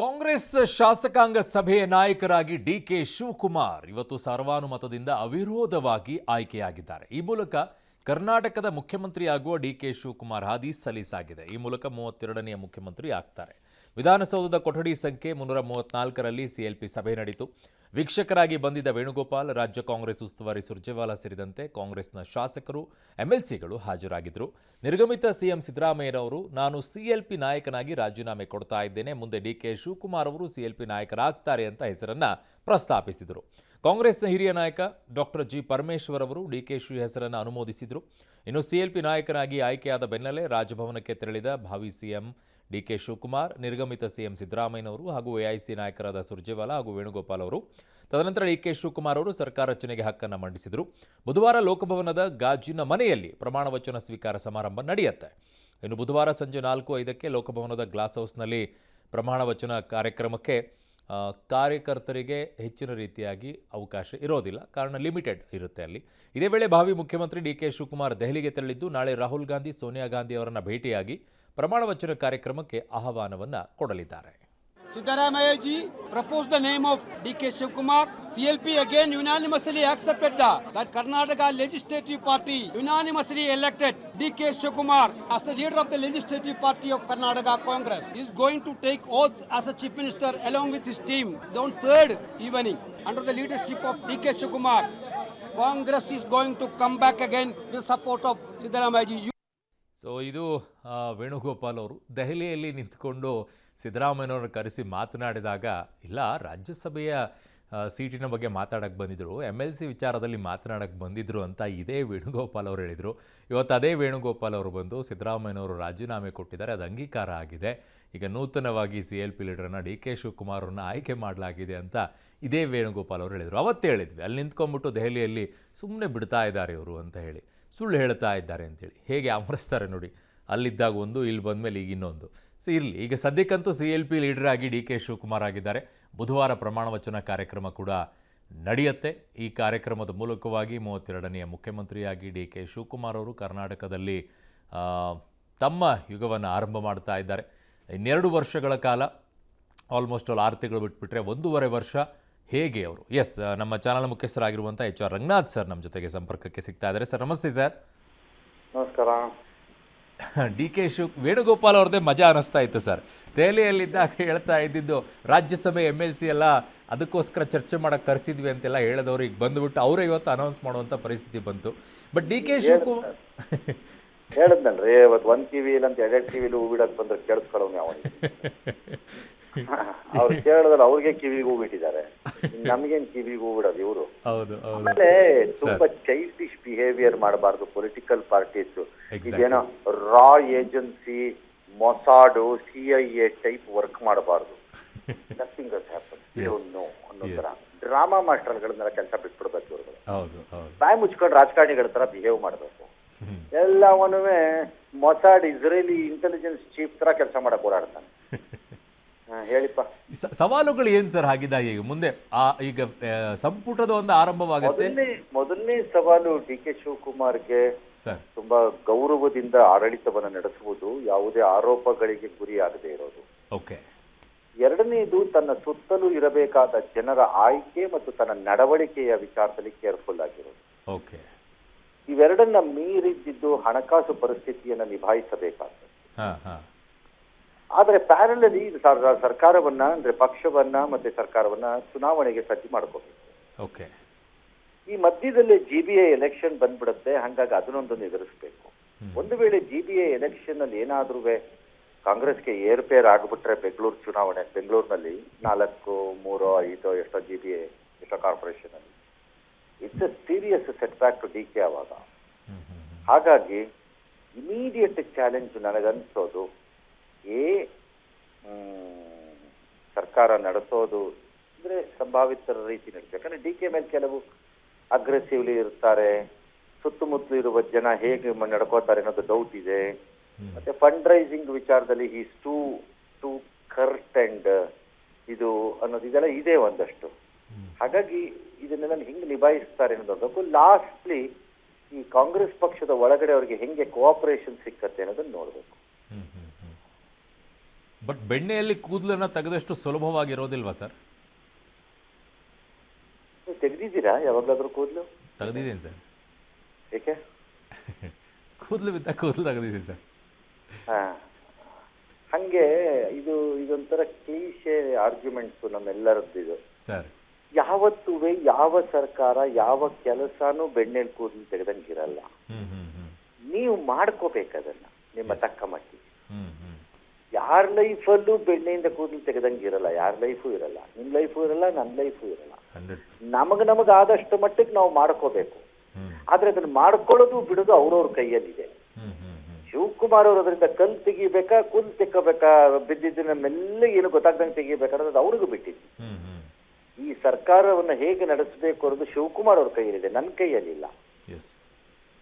ಕಾಂಗ್ರೆಸ್ ಶಾಸಕಾಂಗ ಸಭೆಯ ನಾಯಕರಾಗಿ ಡಿಕೆ ಶಿವಕುಮಾರ್ ಇವತ್ತು ಸರ್ವಾನುಮತದಿಂದ ಅವಿರೋಧವಾಗಿ ಆಯ್ಕೆಯಾಗಿದ್ದಾರೆ. ಈ ಮೂಲಕ ಕರ್ನಾಟಕದ ಮುಖ್ಯಮಂತ್ರಿಯಾಗುವ ಡಿಕೆ ಶಿವಕುಮಾರ್ ಹಾದಿ ಸಲೀಸಾಗಿದೆ. ಈ ಮೂಲಕ 32ನೇ ಮುಖ್ಯಮಂತ್ರಿ ಆಗ್ತಾರೆ. ವಿಧಾನಸೌಧದ ಕೊಠಡಿ ಸಂಖ್ಯೆ 334ರಲ್ಲಿ ಸಿಎಲ್ಪಿ ಸಭೆ ನಡೆಯಿತು. ವೀಕ್ಷಕರಾಗಿ ಬಂದಿದ್ದ ವೇಣುಗೋಪಾಲ್, ರಾಜ್ಯ ಕಾಂಗ್ರೆಸ್ ಉಸ್ತುವಾರಿ ಸುರ್ಜೇವಾಲಾ ಸೇರಿದಂತೆ ಕಾಂಗ್ರೆಸ್ನ ಶಾಸಕರು, ಎಂಎಲ್ಸಿಗಳು ಹಾಜರಾಗಿದ್ದರು. ನಿರ್ಗಮಿತ ಸಿಎಂ ಸಿದ್ದರಾಮಯ್ಯನವರು, ನಾನು ಸಿಎಲ್ಪಿ ನಾಯಕನಾಗಿ ರಾಜೀನಾಮೆ ಕೊಡ್ತಾ ಇದ್ದೇನೆ, ಮುಂದೆ ಡಿಕೆ ಶಿವಕುಮಾರ್ ಅವರು ಸಿಎಲ್ಪಿ ನಾಯಕರಾಗ್ತಾರೆ ಅಂತ ಹೆಸರನ್ನ ಪ್ರಸ್ತಾಪಿಸಿದರು. ಕಾಂಗ್ರೆಸ್ನ ಹಿರಿಯ ನಾಯಕ ಡಾಕ್ಟರ್ ಜಿ ಪರಮೇಶ್ವರ್ ಅವರು ಡಿಕೆಶಿ ಹೆಸರನ್ನು ಅನುಮೋದಿಸಿದರು. ಇನ್ನು ಸಿಎಲ್ಪಿ ನಾಯಕನಾಗಿ ಆಯ್ಕೆಯಾದ ಬೆನ್ನಲ್ಲೇ ರಾಜಭವನಕ್ಕೆ ತೆರಳಿದ ಭಾವಿ ಸಿಎಂ ಡಿಕೆ ಶಿವಕುಮಾರ್, ನಿರ್ಗಮಿತ ಸಿಎಂ ಸಿದ್ದರಾಮಯ್ಯನವರು ಹಾಗೂ ಎಐಸಿ ನಾಯಕರಾದ ಸುರ್ಜೇವಾಲಾ ಹಾಗೂ ವೇಣುಗೋಪಾಲ್ ಅವರು. ತದನಂತರ ಡಿಕೆ ಶಿವಕುಮಾರ್ ಅವರು ಸರ್ಕಾರ ರಚನೆಗೆ ಹಕ್ಕನ್ನು ಮಂಡಿಸಿದರು. ಬುಧವಾರ ಲೋಕಭವನದ ಗಾಜಿನ ಮನೆಯಲ್ಲಿ ಪ್ರಮಾಣ ವಚನ ಸ್ವೀಕಾರ ಸಮಾರಂಭ ನಡೆಯುತ್ತೆ. ಇನ್ನು ಬುಧವಾರ ಸಂಜೆ 4:05ಕ್ಕೆ ಲೋಕಭವನದ ಗ್ಲಾಸ್ ಹೌಸ್ನಲ್ಲಿ ಪ್ರಮಾಣ ವಚನ ಕಾರ್ಯಕ್ರಮಕ್ಕೆ ಕಾರ್ಯಕರ್ತರಿಗೆ ಹೆಚ್ಚಿನ ರೀತಿಯಾಗಿ ಅವಕಾಶ ಇರೋದಿಲ್ಲ, ಕಾರಣ ಲಿಮಿಟೆಡ್ ಇರುತ್ತೆ ಅಲ್ಲಿ. ಇದೇ ವೇಳೆ ಭಾವಿ ಮುಖ್ಯಮಂತ್ರಿ ಡಿಕೆ ಶಿವಕುಮಾರ್ ದೆಹಲಿಗೆ ತೆರಳಿದ್ದು ನಾಳೆ ರಾಹುಲ್ ಗಾಂಧಿ, ಸೋನಿಯಾ ಗಾಂಧಿ ಅವರನ್ನು ಭೇಟಿಯಾಗಿ ಪ್ರಮಾಣ ವಚನ ಕಾರ್ಯಕ್ರಮಕ್ಕೆ ಆಹ್ವಾನವನ್ನು ಕೊಡಲಿದ್ದಾರೆ. Siddaramaiah ji proposed the name of D.K. Shivkumar. CLP again unanimously accepted that Karnataka Legislative Party unanimously elected D.K. Shivkumar as the leader of the Legislative Party of Karnataka Congress. He is going to take oath as a Chief Minister along with his team on 3rd evening under the leadership of D.K. Shivkumar. Congress is going to come back again with support of Siddaramaiah ji. So ಇದು ವೇಣುಗೋಪಾಲ್ ಅವರು ದೆಹಲಿಯಲ್ಲಿ ನಿಂತ್ಕೊಂಡು ಸಿದ್ದರಾಮಯ್ಯನವ್ರನ್ನ ಕರೆಸಿ ಮಾತನಾಡಿದಾಗ, ಇಲ್ಲ ರಾಜ್ಯಸಭೆಯ ಸೀಟಿನ ಬಗ್ಗೆ ಮಾತಾಡೋಕ್ಕೆ ಬಂದಿದ್ದರು, MLC ವಿಚಾರದಲ್ಲಿ ಮಾತನಾಡೋಕ್ಕೆ ಬಂದಿದ್ದರು ಅಂತ ಇದೇ ವೇಣುಗೋಪಾಲ್ ಅವರು ಹೇಳಿದರು. ಇವತ್ತು ಅದೇ ವೇಣುಗೋಪಾಲ್ ಅವರು ಬಂದು ಸಿದ್ದರಾಮಯ್ಯನವರು ರಾಜೀನಾಮೆ ಕೊಟ್ಟಿದ್ದಾರೆ, ಅದು ಅಂಗೀಕಾರ ಆಗಿದೆ, ಈಗ ನೂತನವಾಗಿ CLP ಲೀಡರ್ನ ಡಿಕೆ ಶಿವಕುಮಾರ್ ಅವ್ರನ್ನ ಆಯ್ಕೆ ಮಾಡಲಾಗಿದೆ ಅಂತ ಇದೇ ವೇಣುಗೋಪಾಲ್ ಅವರು ಹೇಳಿದರು. ಅವತ್ತೇ ಹೇಳಿದ್ವಿ, ಅಲ್ಲಿ ನಿಂತ್ಕೊಂಡ್ಬಿಟ್ಟು ದೆಹಲಿಯಲ್ಲಿ ಸುಮ್ಮನೆ ಬಿಡ್ತಾ ಇದ್ದಾರೆ ಇವರು ಅಂತ ಹೇಳಿ, ಸುಳ್ಳು ಹೇಳ್ತಾ ಇದ್ದಾರೆ ಅಂತೇಳಿ ಹೇಗೆ ಅಮರಿಸ್ತಾರೆ ನೋಡಿ. ಅಲ್ಲಿದ್ದಾಗ ಒಂದು, ಇಲ್ಲಿ ಬಂದಮೇಲೆ ಈಗ ಇನ್ನೊಂದು. ಸೊ ಇರಲಿ, ಈಗ ಸದ್ಯಕ್ಕಂತೂ CLP ಲೀಡರ್ ಆಗಿ ಡಿಕೆ ಶಿವಕುಮಾರ್ ಆಗಿದ್ದಾರೆ. ಬುಧವಾರ ಪ್ರಮಾಣ ವಚನ ಕಾರ್ಯಕ್ರಮ ಕೂಡ ನಡೆಯುತ್ತೆ. ಈ ಕಾರ್ಯಕ್ರಮದ ಮೂಲಕವಾಗಿ 32ನೇ ಮುಖ್ಯಮಂತ್ರಿಯಾಗಿ ಡಿಕೆ ಶಿವಕುಮಾರ್ ಅವರು ಕರ್ನಾಟಕದಲ್ಲಿ ತಮ್ಮ ಯುಗವನ್ನು ಆರಂಭ ಮಾಡ್ತಾ ಇದ್ದಾರೆ. ಇನ್ನೆರಡು ವರ್ಷಗಳ ಕಾಲ, ಆಲ್ಮೋಸ್ಟ್ 6 ತಿಂಗಳು ಬಿಟ್ಬಿಟ್ರೆ 1.5 ವರ್ಷ ಹೇಗೆ ಅವರು. ಎಸ್, ನಮ್ಮ ಚಾನಲ್ ಮುಖ್ಯಸ್ಥರಾಗಿರುವಂಥ HR ರಂಗನಾಥ್ ಸರ್ ನಮ್ಮ ಜೊತೆಗೆ ಸಂಪರ್ಕಕ್ಕೆ ಸಿಗ್ತಾ ಇದ್ದಾರೆ. ಸರ್ ನಮಸ್ತೆ. ಸರ್ ನಮಸ್ಕಾರ. ಡಿಕೆ ವೇಣುಗೋಪಾಲ್ ಅವ್ರದ್ದೇ ಮಜಾ ಅನ್ನಿಸ್ತಾ ಇತ್ತು ಸರ್. ದೆಹಲಿಯಲ್ಲಿದ್ದಾಗ ಹೇಳ್ತಾ ಇದ್ದಿದ್ದು ರಾಜ್ಯಸಭೆ MLC ಎಲ್ಲ ಅದಕ್ಕೋಸ್ಕರ ಚರ್ಚೆ ಮಾಡೋಕ್ಕೆ ಕರೆಸಿದ್ವಿ ಅಂತೆಲ್ಲ ಹೇಳಿದವರು ಈಗ ಬಂದುಬಿಟ್ಟು ಅವರೇ ಇವತ್ತು ಅನೌನ್ಸ್ ಮಾಡುವಂಥ ಪರಿಸ್ಥಿತಿ ಬಂತು. ಬಟ್ ಡಿಕೆ ಶಿವಕುಮಾರ್ ಹೇಳಿದ್ನಲ್ರಿ, ಇವತ್ತು 1 ಟಿವಿಲಿ ಅಂತ 2 ಟಿವಿಲಿ ಹೂ ಬಿಡಕ್ಕೆ ಬಂದ್ರೆ ಕೇಳಿಸ್ಕೊಳ್ಳೋನು ಅವನಿಗೆ. ಅವ್ರು ಕೇಳಿದ್ರೆ ಅವ್ರಿಗೆ ಕಿವಿಗೆ ಹೂ ಬಿಟ್ಟಿದ್ದಾರೆ, ನಮ್ಗೇನ್ ಕಿವಿಗೆ ಹೂ ಬಿಡೋದು ಇವರು. ಆಮೇಲೆ ತುಂಬಾ ಚೈಲ್ಡಿಶ್ ಬಿಹೇವಿಯರ್ ಮಾಡಬಾರ್ದು ಪೊಲಿಟಿಕಲ್ ಪಾರ್ಟೀಸ್. ಇದೇನೋ ರಾ ಏಜೆನ್ಸಿ, ಮೊಸಾಡು, CIA ಟೈಪ್ ವರ್ಕ್ ಮಾಡಬಾರ್ದು. ನಥಿಂಗ್ ಹಸ್ ಹ್ಯಾಪನ್, ವಿ ಡೋಂಟ್ ನೋ ಅನ್ನೋ ತರ ಡ್ರಾಮಾ ಮಾಸ್ಟರ್ಗಳನ್ನೆಲ್ಲ ಕೆಲಸ ಬಿಟ್ಬಿಡ್ಬೇಕು ಇವ್ರುಗಳು. ಬಾಯಿ ಮುಚ್ಕೊಂಡು ರಾಜಕಾರಣಿಗಳ ತರ ಬಿಹೇವ್ ಮಾಡಬೇಕು. ಎಲ್ಲವನ್ನೂ ಮೊಸಾಡ್ ಇಸ್ರೇಲಿ ಇಂಟೆಲಿಜೆನ್ಸ್ ಚೀಫ್ ತರ ಕೆಲಸ ಮಾಡಕ್ ಓಡಾಡ್ತಾನೆ. ಹೇಳಿಪ್ಪ, ಸವಾಲುಗಳು ಏನ್ ಸರ್ ಹಾಗಿದ್ದಾಗ ಈಗ ಮುಂದೆ ಈಗ ಸಂಪುಟದ ಒಂದು ಆರಂಭವಾಗುತ್ತೆ. ಮೊದಲನೇ ಸವಾಲು ಡಿಕೆ ಶಿವಕುಮಾರ್ಗೆ ತುಂಬಾ ಗೌರವದಿಂದ ಆಡಳಿತವನ್ನ ನಡೆಸುವುದು, ಯಾವುದೇ ಆರೋಪಗಳಿಗೆ ಗುರಿಯಾಗದೆ ಇರೋದು. ಓಕೆ. ಎರಡನೇದು, ತನ್ನ ಸುತ್ತಲೂ ಇರಬೇಕಾದ ಜನರ ಆಯ್ಕೆ ಮತ್ತು ತನ್ನ ನಡವಳಿಕೆಯ ವಿಚಾರದಲ್ಲಿ ಕೇರ್ಫುಲ್ ಆಗಿರೋದು. ಓಕೆ. ಇವೆರಡನ್ನ ಮೀರಿದ್ದು ಹಣಕಾಸು ಪರಿಸ್ಥಿತಿಯನ್ನ ನಿಭಾಯಿಸಬೇಕಾಗ್ತದೆ. ಆದ್ರೆ ಪ್ಯಾರಲಲಿ ಸರ್ಕಾರವನ್ನ, ಅಂದ್ರೆ ಪಕ್ಷವನ್ನ ಮತ್ತೆ ಸರ್ಕಾರವನ್ನ ಚುನಾವಣೆಗೆ ಸಜ್ಜು ಮಾಡ್ಕೋಬೇಕು. ಓಕೆ. ಈ ಮಧ್ಯದಲ್ಲೇ GBA ಎಲೆಕ್ಷನ್ ಬಂದ್ಬಿಡುತ್ತೆ, ಹಾಗಾಗಿ ಅದನ್ನೊಂದನ್ನು ಎದುರಿಸ್ಬೇಕು. ಒಂದು ವೇಳೆ GBA ಎಲೆಕ್ಷನ್ ಅಲ್ಲಿ ಏನಾದ್ರೂ ಕಾಂಗ್ರೆಸ್ಗೆ ಏರ್ಪೇರ್ ಆಗ್ಬಿಟ್ರೆ ಬೆಂಗಳೂರು ಚುನಾವಣೆ, ಬೆಂಗಳೂರಿನಲ್ಲಿ 4, 3, 5 ಎಷ್ಟೋ GBA ಎಷ್ಟೋ ಕಾರ್ಪೊರೇಷನ್ ಅಲ್ಲಿ, it's a serious setback to DK ಆವಾಗ. ಹಾಗಾಗಿ ಇಮಿಡಿಯೇಟ್ ಚಾಲೆಂಜ್ ನನಗನ್ಸೋದು ಸರ್ಕಾರ ನಡೆಸೋದು ಅಂದ್ರೆ ಸಂಭಾವಿತರ ರೀತಿ ನಡೆಸಬೇಕು. ಯಾಕಂದ್ರೆ DK ಮೇಲೆ ಕೆಲವು ಅಗ್ರೆಸಿವ್ಲಿ ಇರ್ತಾರೆ, ಸುತ್ತಮುತ್ತಲು ಇರುವ ಜನ ಹೇಗೆ ನಡ್ಕೋತಾರೆ ಅನ್ನೋದು ಡೌಟ್ ಇದೆ. ಮತ್ತೆ ಫಂಡ್ ರೈಸಿಂಗ್ ವಿಚಾರದಲ್ಲಿ ಈಸ್ ಟು ಕರ್ಟ್ ಅಂಡ್ ಇದು ಅನ್ನೋದು ಇದೆಲ್ಲ ಇದೆ ಒಂದಷ್ಟು. ಹಾಗಾಗಿ ಇದನ್ನೆಲ್ಲ ಹೆಂಗೆ ನಿಭಾಯಿಸ್ತಾರೆ ಅನ್ನೋದು. ಲಾಸ್ಟ್ಲಿ ಈ ಕಾಂಗ್ರೆಸ್ ಪಕ್ಷದ ಒಳಗಡೆ ಅವರಿಗೆ ಹೆಂಗೆ ಕೋಆಪರೇಷನ್ ಸಿಕ್ಕತ್ತೆ ಅನ್ನೋದನ್ನ ನೋಡ್ಬೇಕು. ಬಟ್ ಬೆಣ್ಣೆಯಲ್ಲಿ ಕೂದಲನ್ನು ತೆಗೆದಷ್ಟು ಸುಲಭವಾಗಿರೋದಿಲ್ವಾ ಸರ್? ನೀವು ತೆಗ್ದಿದ್ದೀರಾ ಯಾವಾಗಲಾದ್ರೂ ಕೂದಲು? ತೆಗೆದಿದ್ದೀನಿ ಸರ್. ಏಕೆ? ಕೂದಲು ಬಿದ್ದ ಕೂದಲು ತೆಗೆದಿದ್ದೀನಿ ಸರ್. ಹಂಗೆ ಇದೊಂಥರ ಕ್ಲೀಶೆ ಆರ್ಗ್ಯುಮೆಂಟ್ಸು ನಮ್ಮೆಲ್ಲರದ್ದು ಇದು ಸರ್. ಯಾವತ್ತೂ ಯಾವ ಸರ್ಕಾರ ಯಾವ ಕೆಲಸನೂ ಬೆಣ್ಣೆಲಿ ಕೂದಲು ತೆಗೆದಂಗಿರಲ್ಲ. ನೀವು ಮಾಡ್ಕೋಬೇಕದನ್ನ ನಿಮ್ಮ ತಕ್ಕ ಮಟ್ಟಿಗೆ. ಯಾರ ಲೈಫಲ್ಲೂ ಬೆಣ್ಣೆಯಿಂದ ಕೂದಲು ತೆಗೆದಂಗಿರಲ್ಲ, ಯಾರ ಲೈಫು ಇರಲ್ಲ, ನಿಮ್ಮ ಲೈಫು ಇರಲ್ಲ, ನನ್ನ ಲೈಫು ಇರಲ್ಲ. ನಮಗಾದಷ್ಟು ಮಟ್ಟಿಗೆ ನಾವು ಮಾಡ್ಕೋಬೇಕು. ಆದ್ರೆ ಅದನ್ನ ಮಾಡ್ಕೊಳ್ಳೋದು ಬಿಡೋದು ಅವ್ರವ್ರ ಕೈಯಲ್ಲಿದೆ. ಶಿವಕುಮಾರ್ ಅವರು ಅದರಿಂದ ಕಲ್ ತೆಗಿಬೇಕಾ, ಕೂದಲು ತೆಕ್ಕಬೇಕಾ, ಬಿದ್ದಿದ್ದನ್ನ ಮೆಲ್ಲ ಏನು ಗೊತ್ತಾಗ್ದಂಗೆ ತೆಗಿಬೇಕಾದ್ರೆ ಅದು ಅವ್ರಿಗೂ ಬಿಟ್ಟಿದ್ದು. ಈ ಸರ್ಕಾರವನ್ನು ಹೇಗೆ ನಡೆಸಬೇಕು ಅನ್ನೋದು ಶಿವಕುಮಾರ್ ಅವ್ರ ಕೈಯಲ್ಲಿದೆ, ನನ್ನ ಕೈಯಲ್ಲಿಲ್ಲ.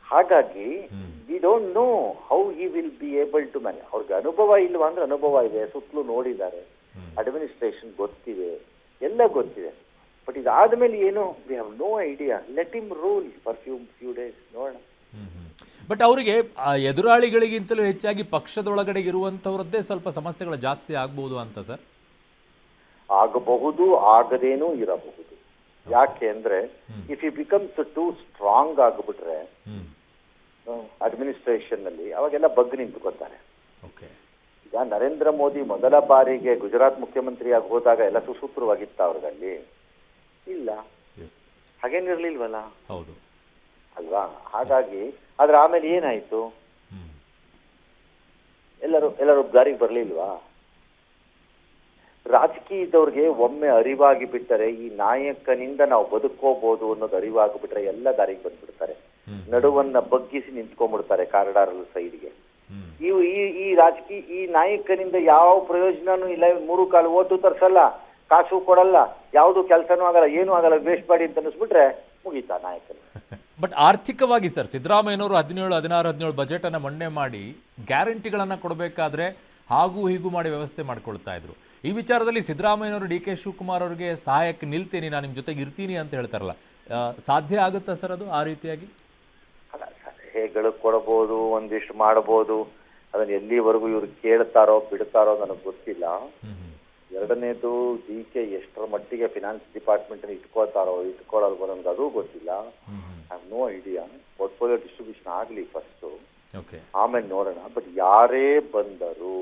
ಹಾಗಾಗಿ we don't know how he will be able to manage. ಅವ್ರಿಗೆ ಅನುಭವ ಇಲ್ವಾ ಅಂದ್ರೆ ಅನುಭವ ಇದೆ, ಸುತ್ತಲೂ ನೋಡಿದ್ದಾರೆ, ಅಡ್ಮಿನಿಸ್ಟ್ರೇಷನ್ ಗೊತ್ತಿದೆ, ಎಲ್ಲ ಗೊತ್ತಿದೆ. ಬಟ್ ಇದಾದ್ಮೇಲೆ ಏನು, we have no idea. Let him rule for few days, ನೋಡೋಣ. ಬಟ್ ಅವರಿಗೆ ಎದುರಾಳಿಗಳಿಗಿಂತಲೂ ಹೆಚ್ಚಾಗಿ ಪಕ್ಷದೊಳಗಡೆ ಇರುವಂಥವ್ರದ್ದೇ ಸ್ವಲ್ಪ ಸಮಸ್ಯೆಗಳು ಜಾಸ್ತಿ ಆಗ್ಬೋದು ಅಂತ ಸರ್? ಆಗಬಹುದು, ಆಗದೇನೂ ಇರಬಹುದು. ಯಾಕೆ ಅಂದ್ರೆ if you becomes too strong ಆಗಿಬಿಟ್ರೆ ಅಡ್ಮಿನಿಸ್ಟ್ರೇಷನ್ ನಲ್ಲಿ ಅವಾಗೆಲ್ಲ ಬಗ್ಗಿ ನಿಂತ್ಕೊತಾರೆ. ಈಗ ನರೇಂದ್ರ ಮೋದಿ ಮೊದಲ ಬಾರಿಗೆ ಗುಜರಾತ್ ಮುಖ್ಯಮಂತ್ರಿಯಾಗಿ ಹೋದಾಗ ಎಲ್ಲ ಸುಸೂತ್ರವಾಗಿತ್ತ ಅವ್ರಿಗಲ್ಲಿ? ಇಲ್ಲ, ಹಾಗೇನಿರ್ಲಿಲ್ವಲ್ಲ, ಹೌದು ಅಲ್ವಾ? ಹಾಗಾಗಿ ಆದ್ರೆ ಆಮೇಲೆ ಏನಾಯ್ತು, ಎಲ್ಲರೂ ದಾರಿಗೆ ಬರ್ಲಿಲ್ವಾ? ರಾಜಕೀಯದವ್ರಿಗೆ ಒಮ್ಮೆ ಅರಿವಾಗಿ ಬಿಟ್ಟರೆ ಈ ನಾಯಕನಿಂದ ನಾವು ಬದುಕೋಬಹುದು ಅನ್ನೋದು ಅರಿವಾಗಿ ಬಿಟ್ರೆ ಎಲ್ಲ ದಾರಿಗೆ ಬಂದ್ಬಿಡ್ತಾರೆ. ನಡುವನ್ನ ಬಗ್ಗಿಸಿ ನಿಂತ್ಕೊಂಡ್ಬಿಡ್ತಾರೆ ಕಾರಿಡಾರ್ ಸೈಡ್ಗೆ. ಈ ರಾಜಕೀಯ ಈ ನಾಯಕನಿಂದ ಯಾವ ಪ್ರಯೋಜನನೂ ಇಲ್ಲ. 3 ಕಾಲು ಓಟು ತರ್ಸಲ್ಲ, ಕಾಸು ಕೊಡಲ್ಲ, ಯಾವುದು ಕೆಲಸನೂ ಆಗಲ್ಲ, ಏನೂ ಆಗಲ್ಲ, ವೇಸ್ಟ್ ಮಾಡಿ ಅಂತ ಅನಿಸ್ಬಿಟ್ರೆ ಮುಗೀತಾ ನಾಯಕನಿಗೆ. ಬಟ್ ಆರ್ಥಿಕವಾಗಿ ಸರ್, ಸಿದ್ದರಾಮಯ್ಯನವರು 17 ಬಜೆಟ್ ಅನ್ನು ಮಂಡನೆ ಮಾಡಿ ಗ್ಯಾರಂಟಿಗಳನ್ನು ಕೊಡಬೇಕಾದ್ರೆ ಹಾಗೂ ಹೀಗೂ ಮಾಡಿ ವ್ಯವಸ್ಥೆ ಮಾಡ್ಕೊಳ್ತಾ ಇದ್ರು. ಈ ವಿಚಾರದಲ್ಲಿ ಸಿದ್ದರಾಮಯ್ಯನವರು ಡಿ ಕೆ ಶಿವಕುಮಾರ್ ಅವರಿಗೆ ಸಹಾಯಕ್ಕೆ ನಿಲ್ತೀನಿ, ನಾನು ನಿಮ್ಮ ಜೊತೆಗೆ ಇರ್ತೀನಿ ಅಂತ ಹೇಳ್ತಾರಲ್ಲ, ಸಾಧ್ಯ ಆಗುತ್ತಾ ಸರ್ ಅದು ಆ ರೀತಿಯಾಗಿ? ಅಲ್ಲ, ಸಲಹೆಗಳು ಕೊಡಬಹುದು, ಒಂದಿಷ್ಟು ಮಾಡಬಹುದು. ಅದನ್ನ ಎಲ್ಲಿವರೆಗೂ ಇವ್ರು ಕೇಳ್ತಾರೋ ಬಿಡ್ತಾರೋ ನನಗೆ ಗೊತ್ತಿಲ್ಲ. ಎರಡನೇದು, ಡಿ ಕೆ ಎಷ್ಟರ ಮಟ್ಟಿಗೆ ಫಿನಾನ್ಸ್ ಡಿಪಾರ್ಟ್ಮೆಂಟ್ ಇಟ್ಕೊಳ್ಳೋದು ನನಗೆ ಅದು ಗೊತ್ತಿಲ್ಲ. I have no idea. Portfolio distribution ಆಗಲಿ ಫಸ್ಟು, ಆಮೇಲೆ ನೋಡೋಣ. ಬಟ್ ಯಾರೇ ಬಂದರೂ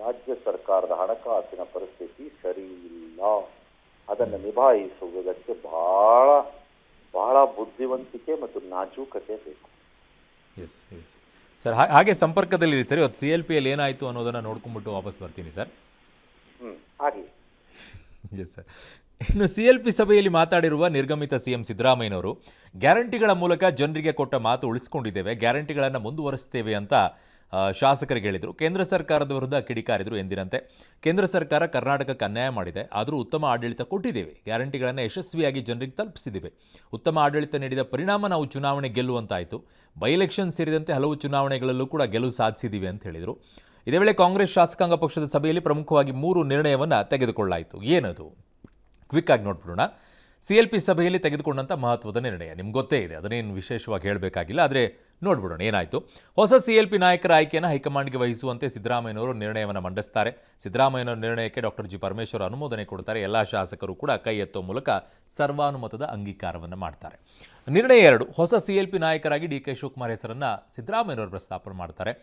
ರಾಜ್ಯ ಸರ್ಕಾರದ ಹಣಕಾಸಿನ ಪರಿಸ್ಥಿತಿ ಸರಿ ಇಲ್ಲ. ಅದನ್ನು ನಿಭಾಯಿಸುವುದಕ್ಕೆ ಬಹಳ ಬಹಳ ಬುದ್ಧಿವಂತಿಕೆ ಮತ್ತು ನಾಜೂಕತೆ ಬೇಕು. ಎಸ್ ಸರ್, ಹಾಗೆ ಸಂಪರ್ಕದಲ್ಲಿರಿ ಸರ್. ಇವತ್ತು CLP ಯಲ್ಲಿ ಏನಾಯಿತು ಅನ್ನೋದನ್ನು ನೋಡ್ಕೊಂಡ್ಬಿಟ್ಟು ವಾಪಸ್ ಬರ್ತೀನಿ ಸರ್. ಹಾಗೆ ಎಸ್ ಸರ್. ಇನ್ನು CLP ಸಭೆಯಲ್ಲಿ ಮಾತಾಡಿರುವ ನಿರ್ಗಮಿತ CM ಸಿದ್ದರಾಮಯ್ಯನವರು ಗ್ಯಾರಂಟಿಗಳ ಮೂಲಕ ಜನರಿಗೆ ಕೊಟ್ಟ ಮಾತು ಉಳಿಸಿಕೊಂಡಿದ್ದೇವೆ, ಗ್ಯಾರಂಟಿಗಳನ್ನು ಮುಂದುವರಿಸ್ತೇವೆ ಅಂತ ಶಾಸಕರಿಗೆ ಹೇಳಿದರು. ಕೇಂದ್ರ ಸರ್ಕಾರದ ವಿರುದ್ಧ ಕಿಡಿಕಾರಿದರು ಎಂದಿನಂತೆ. ಕೇಂದ್ರ ಸರ್ಕಾರ ಕರ್ನಾಟಕಕ್ಕೆ ಅನ್ಯಾಯ ಮಾಡಿದೆ, ಆದರೂ ಉತ್ತಮ ಆಡಳಿತ ಕೊಟ್ಟಿದ್ದೇವೆ, ಗ್ಯಾರಂಟಿಗಳನ್ನು ಯಶಸ್ವಿಯಾಗಿ ಜನರಿಗೆ ತಲುಪಿಸಿದ್ದೇವೆ. ಉತ್ತಮ ಆಡಳಿತ ನೀಡಿದ ಪರಿಣಾಮ ನಾವು ಚುನಾವಣೆ ಗೆಲ್ಲುವಂತಾಯಿತು. ಬೈ ಎಲೆಕ್ಷನ್ ಸೇರಿದಂತೆ ಹಲವು ಚುನಾವಣೆಗಳಲ್ಲೂ ಕೂಡ ಗೆಲುವು ಸಾಧಿಸಿದ್ದೀವಿ ಅಂತ ಹೇಳಿದರು. ಇದೇ ವೇಳೆ ಕಾಂಗ್ರೆಸ್ ಶಾಸಕಾಂಗ ಪಕ್ಷದ ಸಭೆಯಲ್ಲಿ ಪ್ರಮುಖವಾಗಿ 3 ನಿರ್ಣಯವನ್ನು ತೆಗೆದುಕೊಳ್ಳಾಯಿತು. ಏನದು? ಕ್ವಿಕ್ ಆಗಿ ನೋಡ್ಬಿಡೋಣ. CLP ಸಭೆಯಲ್ಲಿ ತೆಗೆದುಕೊಂಡಂಥ ಮಹತ್ವದ ನಿರ್ಣಯ ನಿಮ್ಗೆ ಗೊತ್ತೇ ಇದೆ, ಅದನ್ನೇನು ವಿಶೇಷವಾಗಿ ಹೇಳಬೇಕಾಗಿಲ್ಲ. ಆದರೆ ನೋಡ್ಬಿಡೋಣ ಏನಾಯಿತು. ಹೊಸ CLP ನಾಯಕರ ಆಯ್ಕೆಯನ್ನು ಹೈಕಮಾಂಡ್ಗೆ ವಹಿಸುವಂತೆ ಸಿದ್ದರಾಮಯ್ಯನವರು ನಿರ್ಣಯವನ್ನು ಮಂಡಿಸ್ತಾರೆ. ಸಿದ್ದರಾಮಯ್ಯನವರ ನಿರ್ಣಯಕ್ಕೆ ಡಾಕ್ಟರ್ ಜಿ ಪರಮೇಶ್ವರ್ ಅನುಮೋದನೆ ಕೊಡ್ತಾರೆ. ಎಲ್ಲ ಶಾಸಕರು ಕೂಡ ಕೈ ಎತ್ತುವ ಮೂಲಕ ಸರ್ವಾನುಮತದ ಅಂಗೀಕಾರವನ್ನು ಮಾಡ್ತಾರೆ. ನಿರ್ಣಯ 2, ಹೊಸ CLP ನಾಯಕರಾಗಿ ಡಿ ಕೆ ಶಿವಕುಮಾರ್ ಹೆಸರನ್ನು ಸಿದ್ದರಾಮಯ್ಯನವರು ಪ್ರಸ್ತಾಪ ಮಾಡ್ತಾರೆ.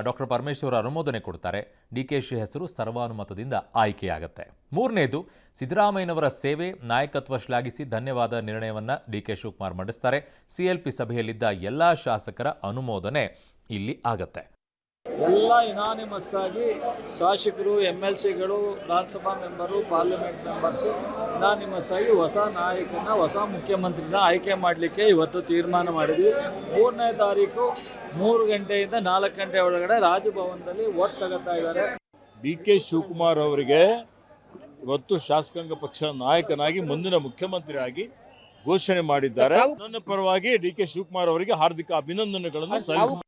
ಡಾಕ್ಟರ್ ಪರಮೇಶ್ವರ್ ಅನುಮೋದನೆ ಕೊಡ್ತಾರೆ. DKಶ ಹೆಸರು ಸರ್ವಾನುಮತದಿಂದ ಆಯ್ಕೆಯಾಗುತ್ತೆ. 3ನೇದು, ಸಿದ್ದರಾಮಯ್ಯನವರ ಸೇವೆ ನಾಯಕತ್ವ ಶ್ಲಾಘಿಸಿ ಧನ್ಯವಾದ ನಿರ್ಣಯವನ್ನು ಡಿ ಕೆ ಶಿವಕುಮಾರ್ ಮಂಡಿಸ್ತಾರೆ. CLP ಸಭೆಯಲ್ಲಿದ್ದ ಎಲ್ಲ ಶಾಸಕರ ಅನುಮೋದನೆ ಇಲ್ಲಿ ಆಗತ್ತೆ. ಎಲ್ಲ ಇನಾನಿಮಸ್ ಆಗಿ ಶಾಸಕರು, MLCಗಳು, Rajya Sabha member, parliament members unanimous ಆಗಿ ಹೊಸ ನಾಯಕನ, ಹೊಸ ಮುಖ್ಯಮಂತ್ರಿನ ಆಯ್ಕೆ ಮಾಡಲಿಕ್ಕೆ ಇವತ್ತು ತೀರ್ಮಾನ ಮಾಡಿದ್ವಿ. 3ನೇ ತಾರೀಕು 3 ಗಂಟೆಯಿಂದ 4 ಗಂಟೆ ಒಳಗಡೆ ರಾಜಭವನದಲ್ಲಿ ವೋಟ್ ತಗೋತಾ ಇದ್ದಾರೆ. DK ಶಿವಕುಮಾರ್ ಅವರಿಗೆ ಇವತ್ತು ಶಾಸಕಾಂಗ ಪಕ್ಷ ನಾಯಕನಾಗಿ ಮುಂದಿನ ಮುಖ್ಯಮಂತ್ರಿ ಆಗಿ ಘೋಷಣೆ ಮಾಡಿದ್ದಾರೆ. ನನ್ನ ಪರವಾಗಿ DK ಶಿವಕುಮಾರ್ ಅವರಿಗೆ ಹಾರ್ದಿಕ ಅಭಿನಂದನೆಗಳನ್ನು ಸಲ್ಲಿಸುತ್ತೇನೆ.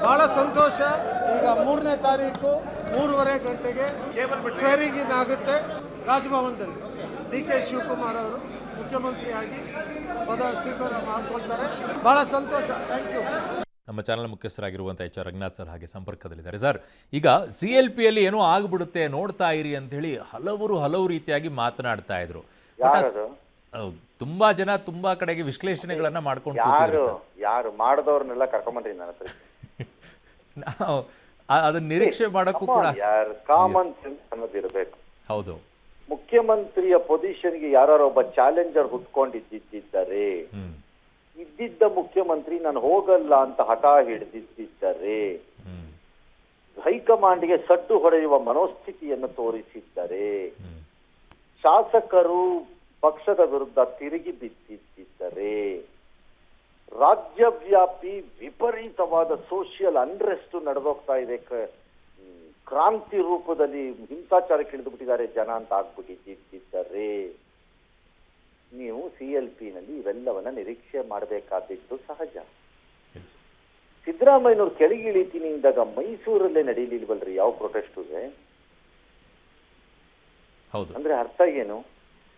ಬಹಳ ಸಂತೋಷ. ಈಗ 3ನೇ ತಾರೀಕು 3:30 ಗಂಟೆಗೆ ಸ್ವೇರಿಂಗ್ ಇನ್ ಆಗುತ್ತೆ ರಾಜಭವನದಲ್ಲಿ. DK ಶಿವಕುಮಾರ್ ಅವರು ಮುಖ್ಯಮಂತ್ರಿಯಾಗಿ ಪದ ಸ್ವೀಕಾರ ಮಾಡ್ಕೊಳ್ತಾರೆ. ಬಹಳ ಸಂತೋಷ. Thank you. ನಮ್ಮ ಚಾನಲ್ ಮುಖ್ಯಸ್ಥರಾಗಿರುವಂಥ ಎಚ್ ಆರ್ ರಂಗನಾಥ್ ಸರ್ ಹಾಗೆ ಸಂಪರ್ಕದಲ್ಲಿದ್ದಾರೆ. ಸರ್, ಈಗ CLPಯಲ್ಲಿ ಏನೋ ಆಗ್ಬಿಡುತ್ತೆ ನೋಡ್ತಾ ಇರಿ ಅಂತೇಳಿ ಹಲವು ರೀತಿಯಾಗಿ ಮಾತನಾಡ್ತಾ ಇದ್ರು. ಯಾರದು? ತುಂಬಾ ಜನ ತುಂಬಾ ಕಡೆಗೆ ವಿಶ್ಲೇಷಣೆಗಳನ್ನ ಮಾಡ್ಕೊಂಡು ಕೂತಿದ್ರು ಸರ್. ಯಾರು ಮಾಡಿದವ್ರನ್ನೆಲ್ಲ ಕರ್ಕೊಂಬಂದ್ರಿ ನನ್ನ ಹತ್ರ. ನಾವು ಅದನ್ನ ನಿರೀಕ್ಷೆ ಮಾಡೋಕ್ಕೂ ಕೂಡ ಯಾರು ಕಾಮನ್ ಸೆನ್ಸ್ ಅನ್ನೋದಿರ್ಬೇಕು. ಹೌದು. ಮುಖ್ಯಮಂತ್ರಿಯ ಪೊಸಿಷನ್ಗೆ ಯಾರೋ ಒಬ್ಬ ಚಾಲೆಂಜರ್ ಹುಟ್ಕೊಂಡಿದ್ದಿದ್ದಾರೆ. ಇದ್ದಿದ್ದ ಮುಖ್ಯಮಂತ್ರಿ ನಾನು ಹೋಗಲ್ಲ ಅಂತ ಹಠ ಹಿಡಿದಿದ್ದರೆ, ಹೈಕಮಾಂಡ್ಗೆ ಸಡ್ಡು ಹೊಡೆಯುವ ಮನೋಸ್ಥಿತಿಯನ್ನು ತೋರಿಸಿದ್ದರೆ, ಶಾಸಕರು ಪಕ್ಷದ ವಿರುದ್ಧ ತಿರುಗಿ ಬಿದ್ದಿದ್ದರೆ, ರಾಜ್ಯವ್ಯಾಪಿ ವಿಪರೀತವಾದ ಸೋಷಿಯಲ್ ಅನ್ರೆಸ್ಟ್ ನಡೆದೋಗ್ತಾ ಇದೆ, ಕ್ರಾಂತಿ ರೂಪದಲ್ಲಿ ಹಿಂಸಾಚಾರಕ್ಕೆ ಇಳಿದು ಬಿಟ್ಟಿದ್ದಾರೆ ಜನ ಅಂತ ಆಗ್ಬಿಟ್ಟಿದ್ದರೆ, ನೀವು CLPನಲ್ಲಿ ಇವೆಲ್ಲವನ್ನ ನಿರೀಕ್ಷೆ ಮಾಡಬೇಕಾದಿದ್ದು ಸಹಜ. ಸಿದ್ದರಾಮಯ್ಯನವ್ರು ಕೆಳಗಿಳಿತೀನಿ ಇಂದಾಗ ಮೈಸೂರಲ್ಲೇ ನಡೀಲಿಲ್ವಲ್ರಿ ಯಾವ ಪ್ರೊಟೆಸ್ಟ್ಗೆ? ಅಂದ್ರೆ ಅರ್ಥ ಏನು?